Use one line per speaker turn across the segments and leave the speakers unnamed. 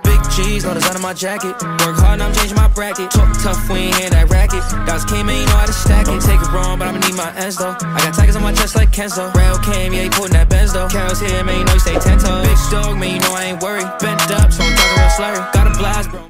Big cheese, no design on my jacket. Work hard, now I'm changing my bracket. Talk tough, we ain't hear that racket. Guys came in, you know how to stack it. Don't take it wrong, but I'ma need my ends though. I got tigers on my chest like Kenzo. Rail came, yeah, he putting that Benz though. Carol's here, man, you know you stay 10 toes. Big dog, man, you know I ain't worried. Bent up, so I'm talking real slurry. Got a blast, bro.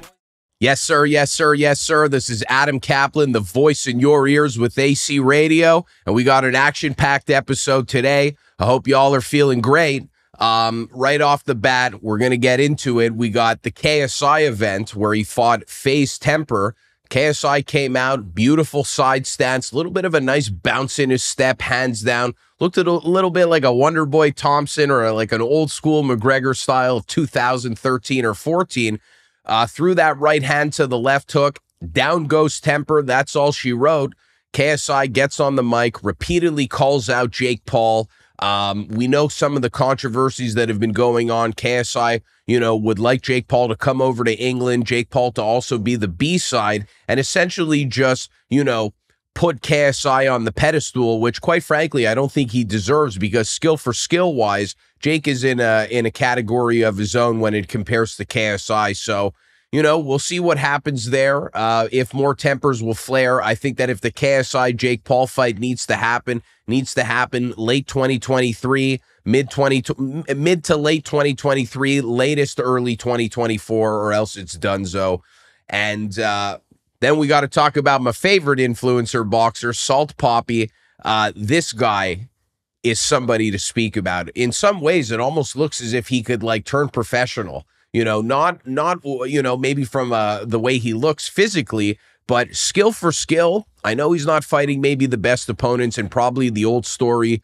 Yes, sir. Yes, sir. Yes, sir. This is Adam Caplan, the voice in your ears with AC Radio, and we got an action-packed episode today. I hope y'all are feeling great. Right off the bat, we're going to get into it. We got the KSI event where he fought FaZe Temper. KSI came out, beautiful side stance, a little bit of a nice bounce in his step, hands down. Looked a little bit like a Wonder Boy Thompson or like an old school McGregor style of 2013 or 14. Threw that right hand to the left hook. Down goes Temper. That's all she wrote. KSI gets on the mic, repeatedly calls out Jake Paul. We know some of the controversies that have been going on. KSI, would like Jake Paul to come over to England, Jake Paul to also be the B-side, and essentially just, put KSI on the pedestal, which quite frankly, I don't think he deserves, because skill for skill wise, Jake is in a category of his own when it compares to KSI. So, we'll see what happens there. If more tempers will flare, I think that if the KSI Jake Paul fight needs to happen late 2023, mid to late 2023, latest early 2024, or else it's donezo. And then we got to talk about my favorite influencer boxer, Salt Papi. This guy is somebody to speak about. In some ways, it almost looks as if he could turn professional. Not maybe from the way he looks physically, but skill for skill. I know he's not fighting maybe the best opponents, and probably the old story,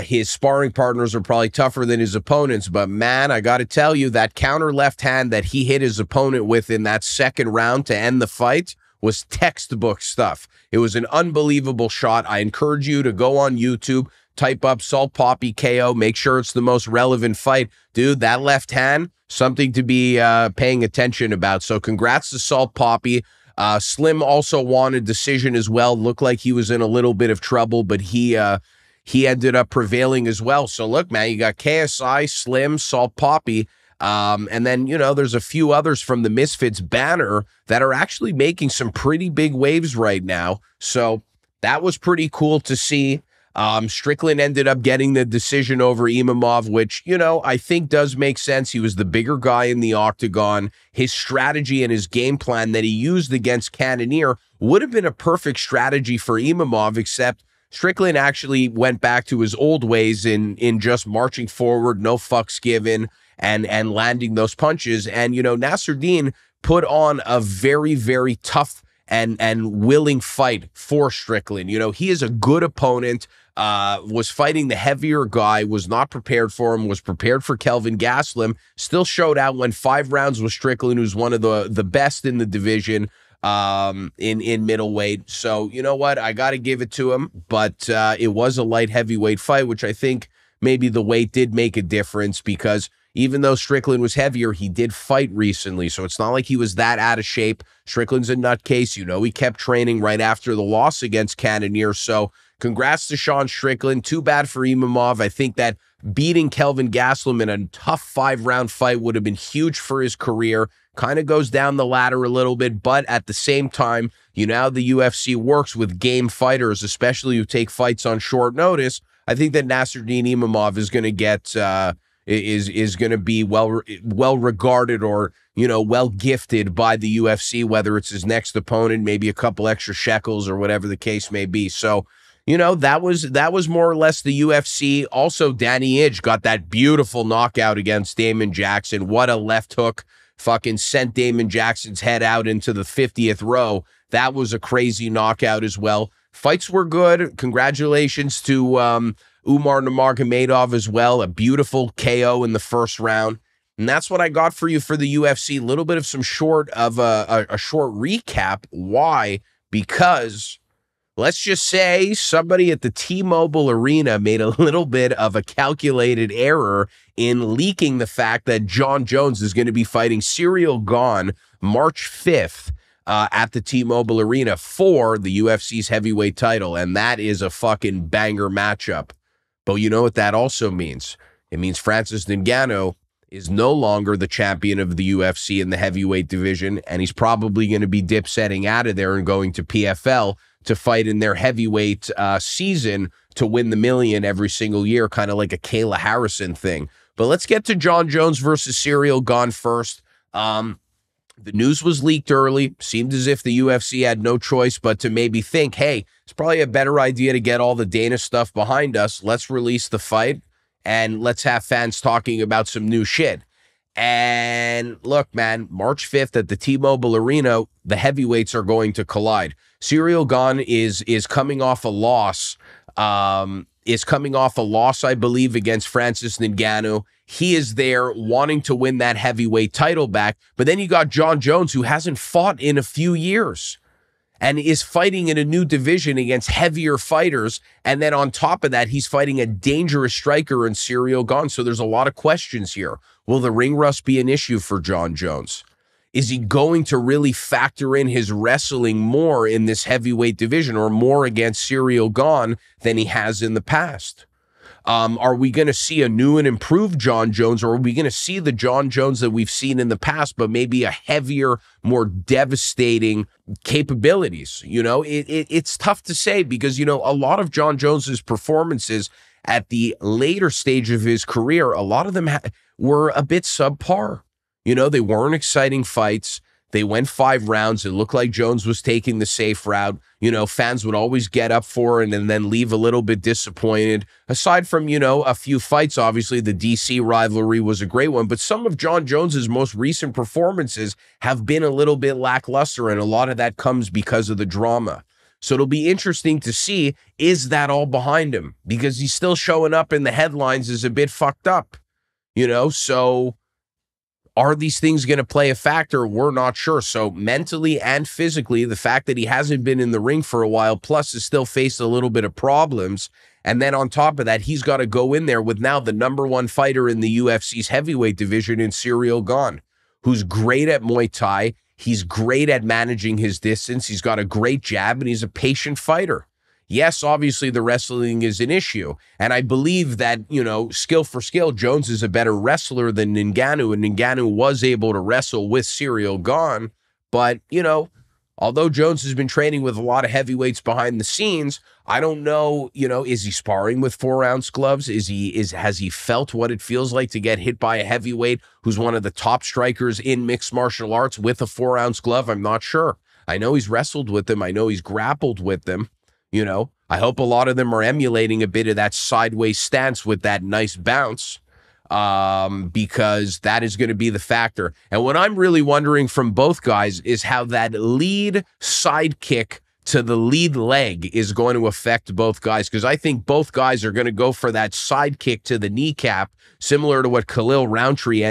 his sparring partners are probably tougher than his opponents. But man, I got to tell you, that counter left hand that he hit his opponent with in that second round to end the fight was textbook stuff. It was an unbelievable shot. I encourage you to go on YouTube, type up Salt Papi KO, make sure it's the most relevant fight. Dude, that left hand, something to be paying attention about. So congrats to Salt Papi. Slim also wanted decision as well. Looked like he was in a little bit of trouble, but he ended up prevailing as well. So look, man, you got KSI, Slim, Salt Papi, and then, there's a few others from the Misfits banner that are actually making some pretty big waves right now. So that was pretty cool to see. Strickland ended up getting the decision over Imamov, which, I think does make sense. He was the bigger guy in the octagon. His strategy and his game plan that he used against Cannonier would have been a perfect strategy for Imamov, except Strickland actually went back to his old ways in just marching forward, no fucks given, and landing those punches. And, Nasruddin put on a very, very tough and willing fight for Strickland. He is a good opponent, was fighting the heavier guy, was not prepared for him, was prepared for Kelvin Gastelum, still showed out, went 5 rounds with Strickland, who's one of the best in the division in middleweight. So, you know what? I got to give it to him, but it was a light heavyweight fight, which I think maybe the weight did make a difference, because even though Strickland was heavier, he did fight recently, so it's not like he was that out of shape. Strickland's a nutcase. He kept training right after the loss against Cannonier, so congrats to Sean Strickland. Too bad for Imamov. I think that beating Kelvin Gastelum in a tough 5-round fight would have been huge for his career. Kind of goes down the ladder a little bit, but at the same time, how the UFC works with game fighters, especially who take fights on short notice. I think that Nasruddin Imamov is going to get is going to be well regarded, or well gifted by the UFC, whether it's his next opponent, maybe a couple extra shekels or whatever the case may be. So, that was more or less the UFC. Also, Danny Ige got that beautiful knockout against Damon Jackson. What a left hook. Fucking sent Damon Jackson's head out into the 50th row. That was a crazy knockout as well. Fights were good. Congratulations to Umar Nurmagomedov as well. A beautiful KO in the first round. And that's what I got for you for the UFC. A little bit of some short recap. Why? Because let's just say somebody at the T-Mobile Arena made a little bit of a calculated error in leaking the fact that Jon Jones is going to be fighting Cyril Gane March 5th at the T-Mobile Arena for the UFC's heavyweight title. And that is a fucking banger matchup. But you know what that also means? It means Francis Ngannou is no longer the champion of the UFC in the heavyweight division, and he's probably going to be dip-setting out of there and going to PFL to fight in their heavyweight season to win the million every single year, kind of like a Kayla Harrison thing. But let's get to Jon Jones versus Cyril Gane first. The news was leaked early. Seemed as if the UFC had no choice but to maybe think, hey, it's probably a better idea to get all the Dana stuff behind us. Let's release the fight, and let's have fans talking about some new shit. And look, man, March 5th at the T-Mobile Arena, the heavyweights are going to collide. Cyril Gane is coming off a loss. I believe, against Francis Ngannou. He is there wanting to win that heavyweight title back. But then you got Jon Jones, who hasn't fought in a few years and is fighting in a new division against heavier fighters. And then on top of that, he's fighting a dangerous striker in Cyril Gane. So there's a lot of questions here. Will the ring rust be an issue for Jon Jones? Is he going to really factor in his wrestling more in this heavyweight division, or more against Cyril Gane than he has in the past? Are we going to see a new and improved Jon Jones, or are we going to see the Jon Jones that we've seen in the past, but maybe a heavier, more devastating capabilities? You know, it's tough to say because, you know, a lot of Jon Jones's performances at the later stage of his career, a lot of them were a bit subpar. You know, they weren't exciting fights. They went 5 rounds. It looked like Jones was taking the safe route. You know, fans would always get up for it and then leave a little bit disappointed. Aside from, you know, a few fights, obviously the DC rivalry was a great one, but some of Jon Jones's most recent performances have been a little bit lackluster, and a lot of that comes because of the drama. So it'll be interesting to see, is that all behind him? Because he's still showing up in the headlines as a bit fucked up, you know? So are these things going to play a factor? We're not sure. So mentally and physically, the fact that he hasn't been in the ring for a while, plus has still faced a little bit of problems. And then on top of that, he's got to go in there with now the #1 fighter in the UFC's heavyweight division in Cyril Gane, who's great at Muay Thai. He's great at managing his distance. He's got a great jab, and he's a patient fighter. Yes, obviously the wrestling is an issue. And I believe that, you know, skill for skill, Jones is a better wrestler than Ngannou, and Ngannou was able to wrestle with Cyril Gane. But, you know, although Jones has been training with a lot of heavyweights behind the scenes, I don't know, you know, is he sparring with 4-ounce gloves? Has he felt what it feels like to get hit by a heavyweight who's one of the top strikers in mixed martial arts with a 4-ounce glove? I'm not sure. I know he's wrestled with them. I know he's grappled with them. You know, I hope a lot of them are emulating a bit of that sideways stance with that nice bounce, because that is going to be the factor. And what I'm really wondering from both guys is how that lead sidekick to the lead leg is going to affect both guys, because I think both guys are going to go for that sidekick to the kneecap, similar to what Khalil Rountree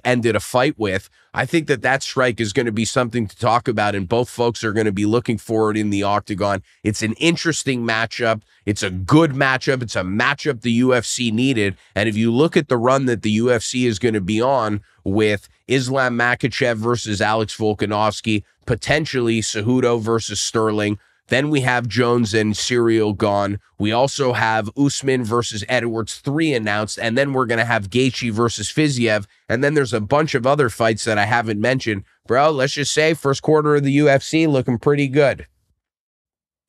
ended a fight with. I think that strike is going to be something to talk about, and both folks are going to be looking for it in the octagon. It's an interesting matchup. It's a good matchup. It's a matchup the UFC needed. And if you look at the run that the UFC is going to be on with Islam Makhachev versus Alex Volkanovski, potentially Cejudo versus Sterling, then we have Jones and Cyril Gane. We also have Usman versus Edwards 3 announced, and then we're going to have Gaethje versus Fiziev, and then there's a bunch of other fights that I haven't mentioned. Bro, let's just say first quarter of the UFC looking pretty good.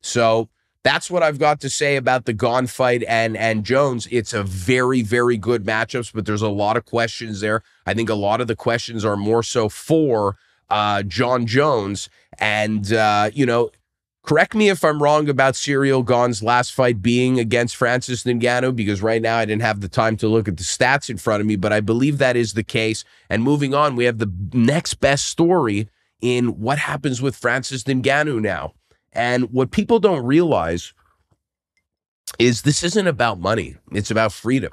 So that's what I've got to say about the Gane fight and Jones. It's a very, very good matchups, but there's a lot of questions there. I think a lot of the questions are more so for Jon Jones, and, you know, correct me if I'm wrong about Cyril Gane's last fight being against Francis Ngannou, because right now I didn't have the time to look at the stats in front of me, but I believe that is the case. And moving on, we have the next best story in what happens with Francis Ngannou now. And what people don't realize is this isn't about money. It's about freedom.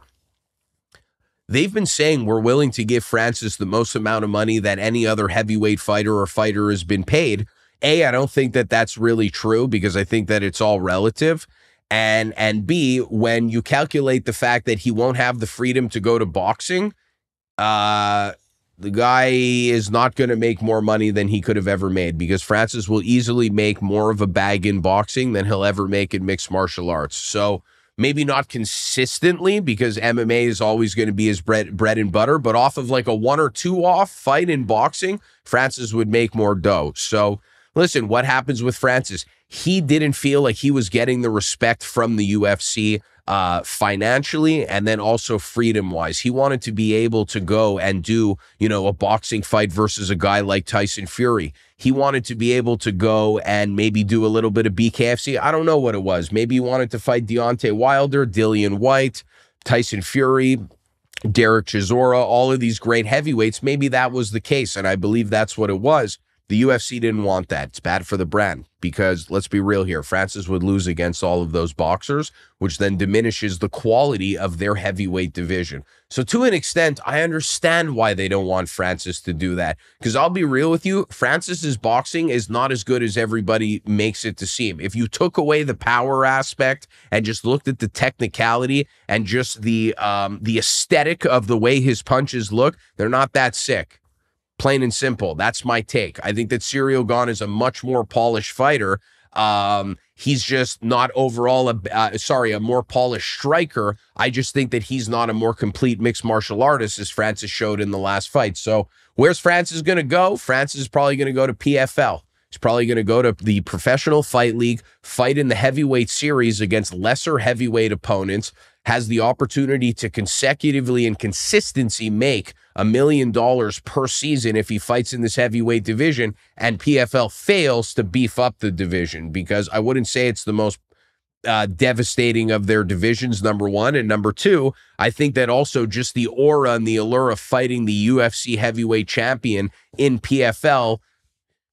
They've been saying we're willing to give Francis the most amount of money that any other heavyweight fighter or fighter has been paid. I don't think that that's really true, because I think that it's all relative. And B, when you calculate the fact that he won't have the freedom to go to boxing, the guy is not going to make more money than he could have ever made, because Francis will easily make more of a bag in boxing than he'll ever make in mixed martial arts. So maybe not consistently because MMA is always going to be his bread and butter, but off of like a 1 or 2 off fight in boxing, Francis would make more dough. So listen, what happens with Francis? He didn't feel like he was getting the respect from the UFC financially and then also freedom-wise. He wanted to be able to go and do, a boxing fight versus a guy like Tyson Fury. He wanted to be able to go and maybe do a little bit of BKFC. I don't know what it was. Maybe he wanted to fight Deontay Wilder, Dillian White, Tyson Fury, Derek Chisora, all of these great heavyweights. Maybe that was the case, and I believe that's what it was. The UFC didn't want that. It's bad for the brand because, let's be real here, Francis would lose against all of those boxers, which then diminishes the quality of their heavyweight division. So to an extent, I understand why they don't want Francis to do that, because I'll be real with you, Francis's boxing is not as good as everybody makes it to seem. If you took away the power aspect and just looked at the technicality and just the aesthetic of the way his punches look, they're not that sick. Plain and simple. That's my take. I think that Cyril Gane is a much more polished fighter. He's just not overall a more polished striker. I just think that he's not a more complete mixed martial artist as Francis showed in the last fight. So where's Francis going to go? Francis is probably going to go to PFL. He's probably going to go to the Professional Fight League, fight in the heavyweight series against lesser heavyweight opponents, has the opportunity to consecutively and consistency make $1 million per season if he fights in this heavyweight division, and PFL fails to beef up the division, because I wouldn't say it's the most devastating of their divisions, number one. And number two, I think that also just the aura and the allure of fighting the UFC heavyweight champion in PFL,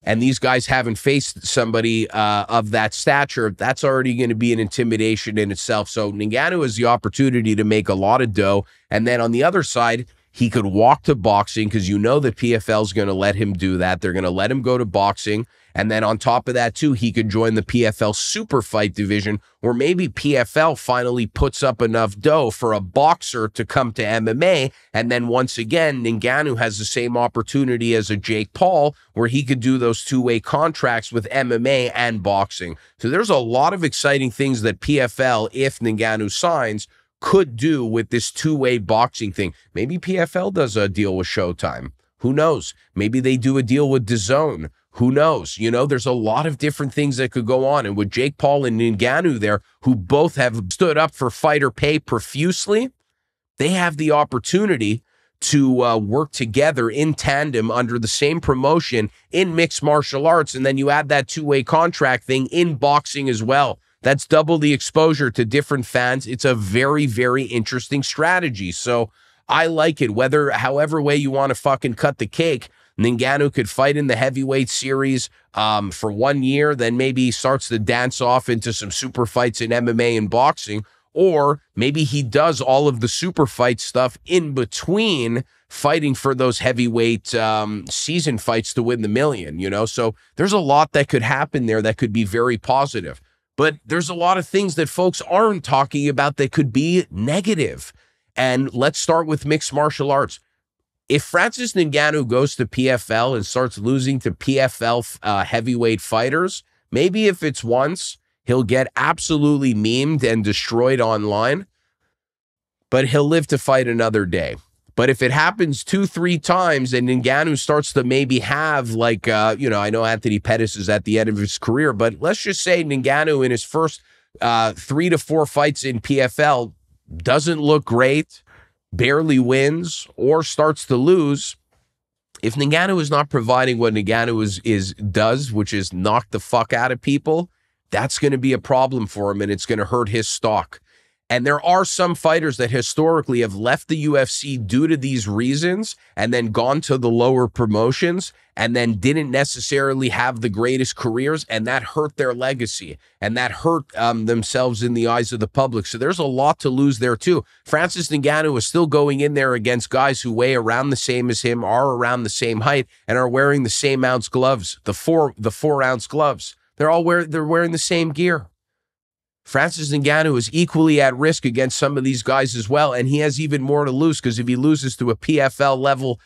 and these guys haven't faced somebody of that stature, that's already going to be an intimidation in itself. So Ngannou has the opportunity to make a lot of dough. And then on the other side, he could walk to boxing, because you know that PFL is going to let him do that. They're going to let him go to boxing. And then on top of that, too, he could join the PFL super fight division, or maybe PFL finally puts up enough dough for a boxer to come to MMA. And then once again, Ngannou has the same opportunity as a Jake Paul, where he could do those two-way contracts with MMA and boxing. So there's a lot of exciting things that PFL, if Ngannou signs, could do with this two-way boxing thing. Maybe PFL does a deal with Showtime. Who knows? Maybe they do a deal with DAZN. Who knows? There's a lot of different things that could go on. And with Jake Paul and Ngannou there, who both have stood up for fighter pay profusely, they have the opportunity to work together in tandem under the same promotion in mixed martial arts. And then you add that two-way contract thing in boxing as well. That's double the exposure to different fans. It's a very, very interesting strategy. So I like it. However way you want to fucking cut the cake, Ngannou could fight in the heavyweight series for 1 year, then maybe he starts to dance off into some super fights in MMA and boxing, or maybe he does all of the super fight stuff in between fighting for those heavyweight season fights to win the million, So there's a lot that could happen there that could be very positive. But there's a lot of things that folks aren't talking about that could be negative. And let's start with mixed martial arts. If Francis Ngannou goes to PFL and starts losing to PFL heavyweight fighters, maybe if it's once, he'll get absolutely memed and destroyed online, but he'll live to fight another day. But if it happens 2-3 times and Ngannou starts to maybe have like, I know Anthony Pettis is at the end of his career, but let's just say Ngannou in his first 3 to 4 fights in PFL doesn't look great, barely wins, or starts to lose. If Ngannou is not providing what Ngannou does, which is knock the fuck out of people, that's going to be a problem for him, and it's going to hurt his stock. And there are some fighters that historically have left the UFC due to these reasons and then gone to the lower promotions and then didn't necessarily have the greatest careers, and that hurt their legacy and that hurt themselves in the eyes of the public. So there's a lot to lose there too. Francis Ngannou is still going in there against guys who weigh around the same as him, are around the same height, and are wearing the same ounce gloves, the 4-ounce gloves. They're wearing the same gear. Francis Ngannou is equally at risk against some of these guys as well, and he has even more to lose, because if he loses to a PFL level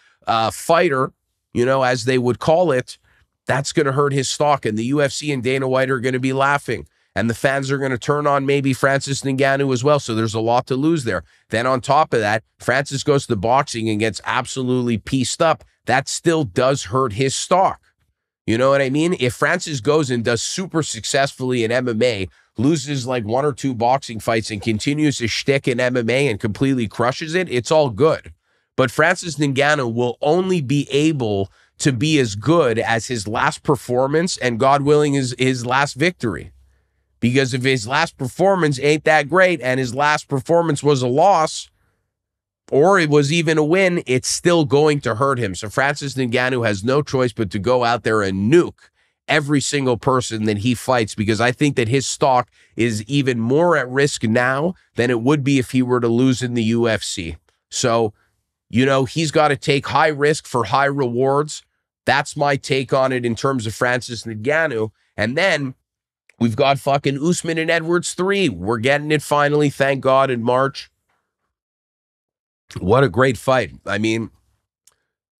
fighter, as they would call it, that's going to hurt his stock, and the UFC and Dana White are going to be laughing. And the fans are going to turn on maybe Francis Ngannou as well. So there's a lot to lose there. Then on top of that, Francis goes to boxing and gets absolutely pieced up. That still does hurt his stock. You know what I mean? If Francis goes and does super successfully in MMA, loses like 1 or 2 boxing fights and continues his shtick in MMA and completely crushes it, it's all good. But Francis Ngannou will only be able to be as good as his last performance and, God willing, his last victory. Because if his last performance ain't that great and his last performance was a loss, or it was even a win, it's still going to hurt him. So Francis Ngannou has no choice but to go out there and nuke every single person that he fights, because I think that his stock is even more at risk now than it would be if he were to lose in the UFC. So, you know, he's got to take high risk for high rewards. That's my take on it in terms of Francis Ngannou. And then we've got fucking Usman and Edwards 3. We're getting it finally, thank God, in March. What a great fight. I mean,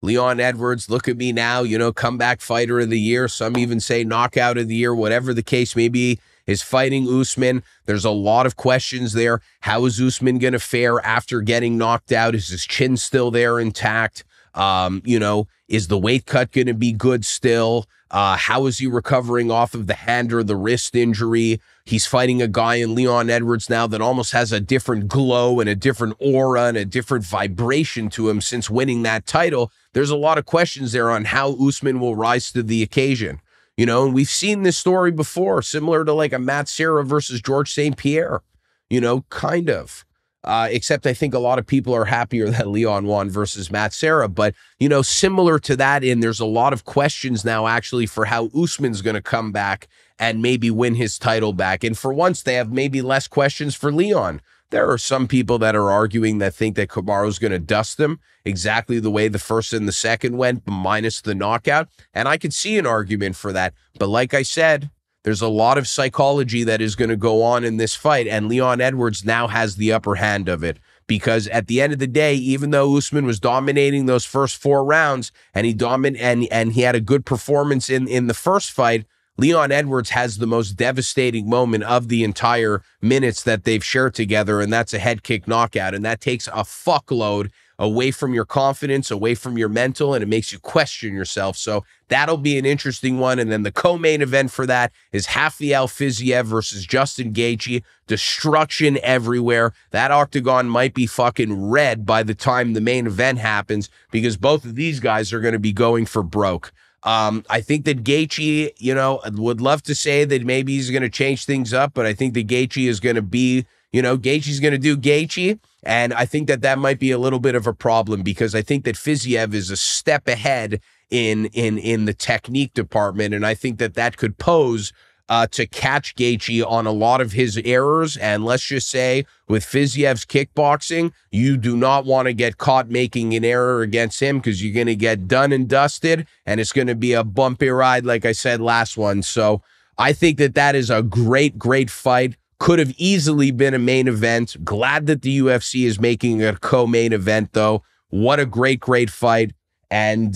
Leon Edwards, look at me now, you know, comeback fighter of the year. Some even say knockout of the year, whatever the case may be, is fighting Usman. There's a lot of questions there. How is Usman going to fare after getting knocked out? Is his chin still there intact? You know, is the weight cut going to be good still? How is he recovering off of the hand or the wrist injury? He's fighting a guy in Leon Edwards now that almost has a different glow and a different aura and a different vibration to him since winning that title. There's a lot of questions there on how Usman will rise to the occasion. You know, and we've seen this story before, similar to like a Matt Serra versus George St. Pierre, you know, kind of. Except I think a lot of people are happier that Leon won versus Matt Serra. But, you know, similar to that, there's a lot of questions now actually for how Usman's going to come back and maybe win his title back. And for once, they have maybe less questions for Leon. There are some people that are arguing that think that Kamaru's going to dust him exactly the way the first and the second went, minus the knockout. And I could see an argument for that. But like I said, there's a lot of psychology that is going to go on in this fight, and Leon Edwards now has the upper hand of it. Because at the end of the day, even though Usman was dominating those first 4 rounds, and he had a good performance in the first fight, Leon Edwards has the most devastating moment of the entire minutes that they've shared together, and that's a head kick knockout, and that takes a fuckload away from your confidence, away from your mental, and it makes you question yourself. So that'll be an interesting one. And then the co-main event for that is Rafael Fiziev versus Justin Gaethje. Destruction everywhere. That octagon might be fucking red by the time the main event happens, because both of these guys are going to be going for broke. I think that Gaethje, you know, would love to say that maybe he's going to change things up, but I think that Gaethje is going to be, you know, Gaethje's going to do Gaethje. And I think that that might be a little bit of a problem, because I think that Fiziev is a step ahead in the technique department. And I think that that could pose to catch Gaethje on a lot of his errors. And let's just say with Fiziev's kickboxing, you do not want to get caught making an error against him, because you're going to get done and dusted, and it's going to be a bumpy ride, like I said last one. So I think that that is a great, great fight. Could have easily been a main event. Glad that the UFC is making a co-main event, though. What a great, great fight. And,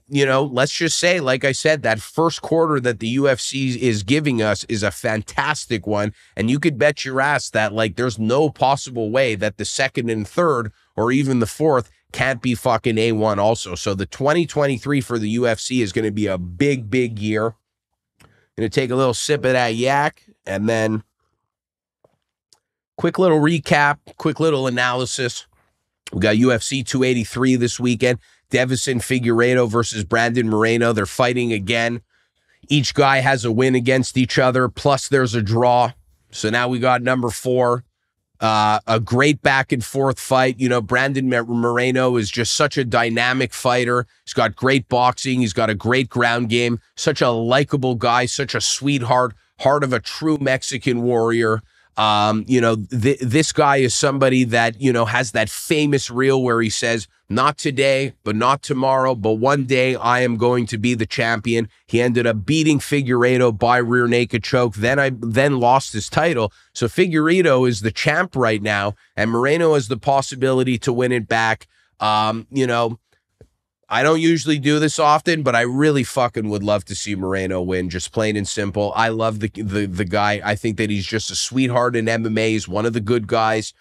you know, let's just say, like I said, that first quarter that the UFC is giving us is a fantastic one. And you could bet your ass that, like, there's no possible way that the second and third, or even the fourth, can't be fucking A1 also. So the 2023 for the UFC is going to be a big, big year. Going to take a little sip of that yak, and then quick little recap, quick little analysis. We got UFC 283 this weekend. Devison Figueiredo versus Brandon Moreno. They're fighting again. Each guy has a win against each other, plus there's a draw. So now we got number 4. A great back and forth fight. You know, Brandon Moreno is just such a dynamic fighter. He's got great boxing. He's got a great ground game. Such a likable guy, such a sweetheart, heart of a true Mexican warrior. You know, this guy is somebody that, you know, has that famous reel where he says, not today, but not tomorrow, but one day I am going to be the champion. He ended up beating Figueiredo by rear naked choke, then lost his title. So Figueiredo is the champ right now, and Moreno has the possibility to win it back. You know, I don't usually do this often, but I really fucking would love to see Moreno win, just plain and simple. I love the guy. I think that he's just a sweetheart in MMA. He's one of the good guys.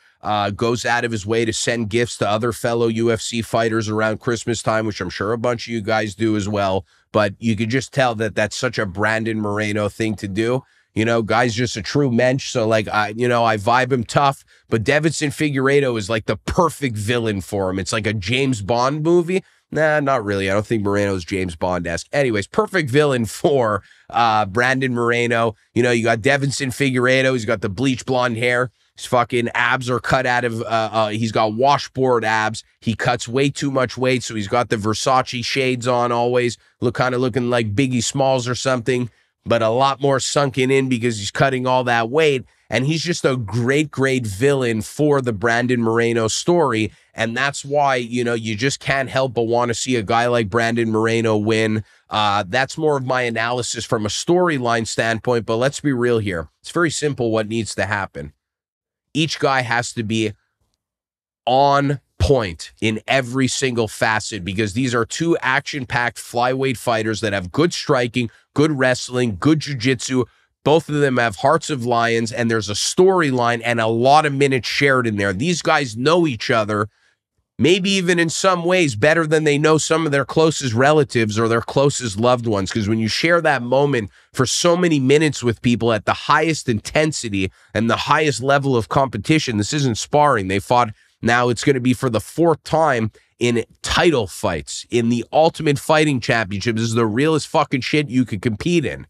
Goes out of his way to send gifts to other fellow UFC fighters around Christmas time, which I'm sure a bunch of you guys do as well. But you could just tell that that's such a Brandon Moreno thing to do. You know, guy's just a true mensch. So, like, I vibe him tough. But Deiveson Figueiredo is like the perfect villain for him. It's like a James Bond movie. Nah, not really. I don't think Moreno's James Bond-esque. Anyways, perfect villain for Brandon Moreno. You know, you got Deiveson Figueiredo. He's got the bleach blonde hair. His fucking abs are cut out of, he's got washboard abs. He cuts way too much weight, so he's got the Versace shades on always. Looking like Biggie Smalls or something, but a lot more sunken in because he's cutting all that weight. And he's just a great, great villain for the Brandon Moreno story. And that's why, you know, you just can't help but want to see a guy like Brandon Moreno win. That's more of my analysis from a storyline standpoint. But let's be real here. It's very simple what needs to happen. Each guy has to be on point in every single facet because these are two action-packed flyweight fighters that have good striking, good wrestling, good jiu-jitsu. Both of them have hearts of lions, and there's a storyline and a lot of minutes shared in there. These guys know each other, maybe even in some ways better than they know some of their closest relatives or their closest loved ones. Because when you share that moment for so many minutes with people at the highest intensity and the highest level of competition, this isn't sparring. They fought, now it's going to be for the 4th time in title fights, in the Ultimate Fighting Championship. This is the realest fucking shit you could compete in.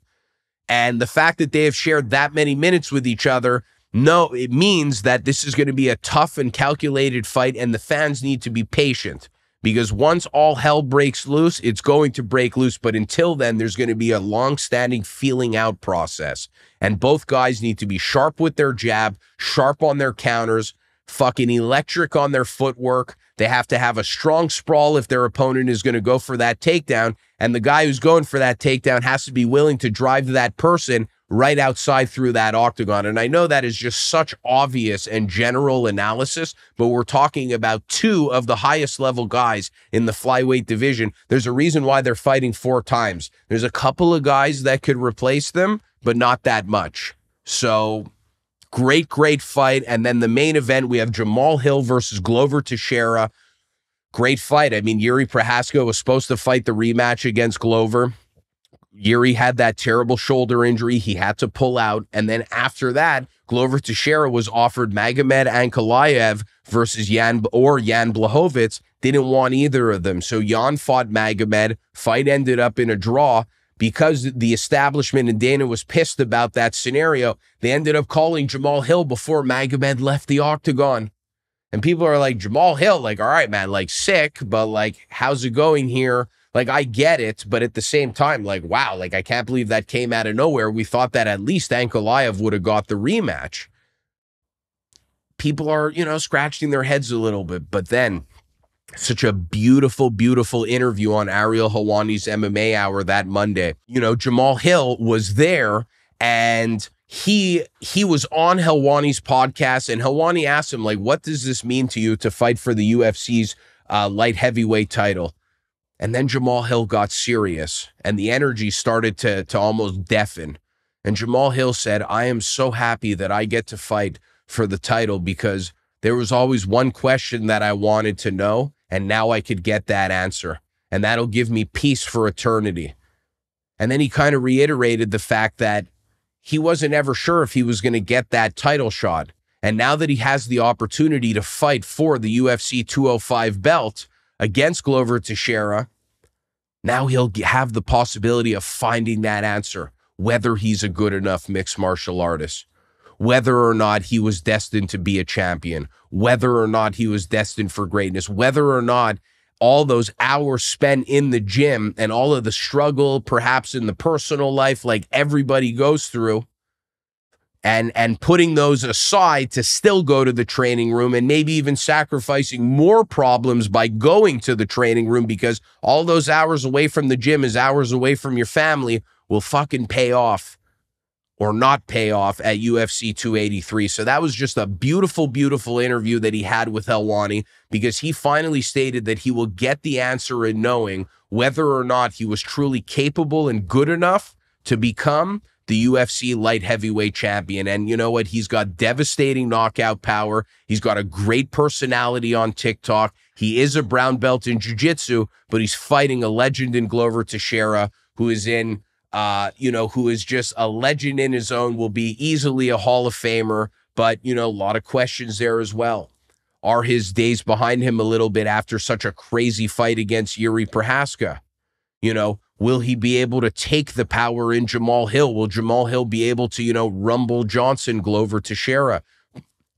And the fact that they have shared that many minutes with each other, no, it means that this is going to be a tough and calculated fight, and the fans need to be patient because once all hell breaks loose, it's going to break loose. But until then, there's going to be a long-standing feeling out process. And both guys need to be sharp with their jab, sharp on their counters, fucking electric on their footwork. They have to have a strong sprawl if their opponent is going to go for that takedown. And the guy who's going for that takedown has to be willing to drive that person right outside through that octagon. And I know that is just such obvious and general analysis, but we're talking about two of the highest level guys in the flyweight division. There's a reason why they're fighting 4 times. There's a couple of guys that could replace them, but not that much. So great, great fight. And then the main event, we have Jamal Hill versus Glover Teixeira. Great fight. I mean, Yuri Prohaska was supposed to fight the rematch against Glover. Yuri had that terrible shoulder injury. He had to pull out. And then after that, Glover Teixeira was offered Magomed Ankalaev versus Jan Blachowicz. Didn't want either of them. So Jan fought Magomed. Fight ended up in a draw. Because the establishment in Dana was pissed about that scenario, they ended up calling Jamal Hill before Magomed left the octagon. And people are like, Jamal Hill, like, all right, man, like, sick, but, like, how's it going here? Like, I get it, but at the same time, like, wow, like, I can't believe that came out of nowhere. We thought that at least Ankalaev would have got the rematch. People are, you know, scratching their heads a little bit, but then such a beautiful, beautiful interview on Ariel Helwani's MMA Hour that Monday. You know, Jamal Hill was there, and he was on Helwani's podcast, and Helwani asked him, like, what does this mean to you to fight for the UFC's light heavyweight title? And then Jamal Hill got serious, and the energy started to almost deafen. And Jamal Hill said, I am so happy that I get to fight for the title because there was always one question that I wanted to know, and now I could get that answer, and that'll give me peace for eternity. And then he kind of reiterated the fact that he wasn't ever sure if he was going to get that title shot. And now that he has the opportunity to fight for the UFC 205 belt against Glover Teixeira, now he'll have the possibility of finding that answer, whether he's a good enough mixed martial artist, whether or not he was destined to be a champion, whether or not he was destined for greatness, whether or not all those hours spent in the gym and all of the struggle, perhaps in the personal life, like everybody goes through, and putting those aside to still go to the training room and maybe even sacrificing more problems by going to the training room because all those hours away from the gym is hours away from your family will fucking pay off or not pay off at UFC 283. So that was just a beautiful, beautiful interview that he had with Helwani, because he finally stated that he will get the answer in knowing whether or not he was truly capable and good enough to become the UFC light heavyweight champion. And you know what? He's got devastating knockout power. He's got a great personality on TikTok. He is a brown belt in jiu-jitsu, but he's fighting a legend in Glover Teixeira, who is in, who is just a legend in his own, will be easily a Hall of Famer. But, a lot of questions there as well. Are his days behind him a little bit after such a crazy fight against Yuri Prohaska? Will he be able to take the power in Jamal Hill? Will Jamal Hill be able to, rumble Johnson, Glover Teixeira?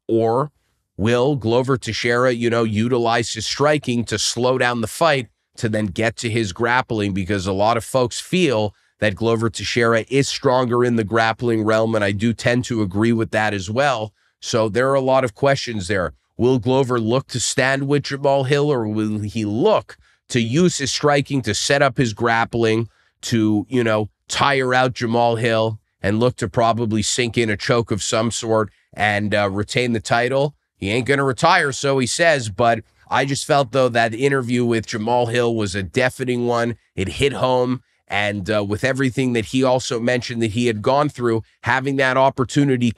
Or will Glover Teixeira, utilize his striking to slow down the fight to then get to his grappling? Because a lot of folks feel that Glover Teixeira is stronger in the grappling realm, and I do tend to agree with that as well. So there are a lot of questions there. Will Glover look to stand with Jamal Hill, or will he look to use his striking to set up his grappling to, tire out Jamal Hill and look to probably sink in a choke of some sort and retain the title? He ain't going to retire, so he says, but I just felt, though, that interview with Jamal Hill was a deafening one. It hit home, and with everything that he also mentioned that he had gone through, having that opportunity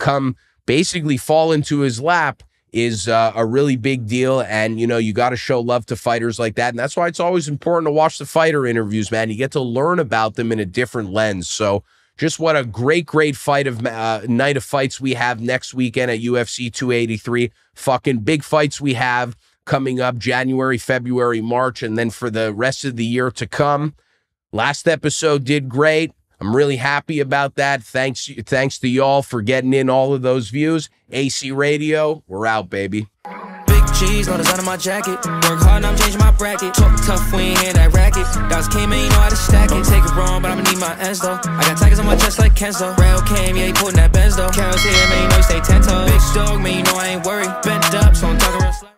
basically fall into his lap is a really big deal. And, you got to show love to fighters like that. And that's why it's always important to watch the fighter interviews, man. You get to learn about them in a different lens. So just what a great, great night of fights we have next weekend at UFC 283. Fucking big fights we have coming up January, February, March, and then for the rest of the year to come. Last episode did great. I'm really happy about that. Thanks to y'all for getting in all of those views. AC Radio, we're out, baby.
Big cheese, no design on my jacket. Work hard, now I'm changing my bracket. Talk tough, we ain't hear that racket. Dogs came in, you know how to stack it. Don't take it wrong, but I'ma need my ends though. I got tigers on my chest like Kenzo. Rail came, yeah, he putting that Benz though. Carol's here, man, you know he stay 10 toes. Big dog, man, you know I ain't worried. Bent up, so I'm talking real slow.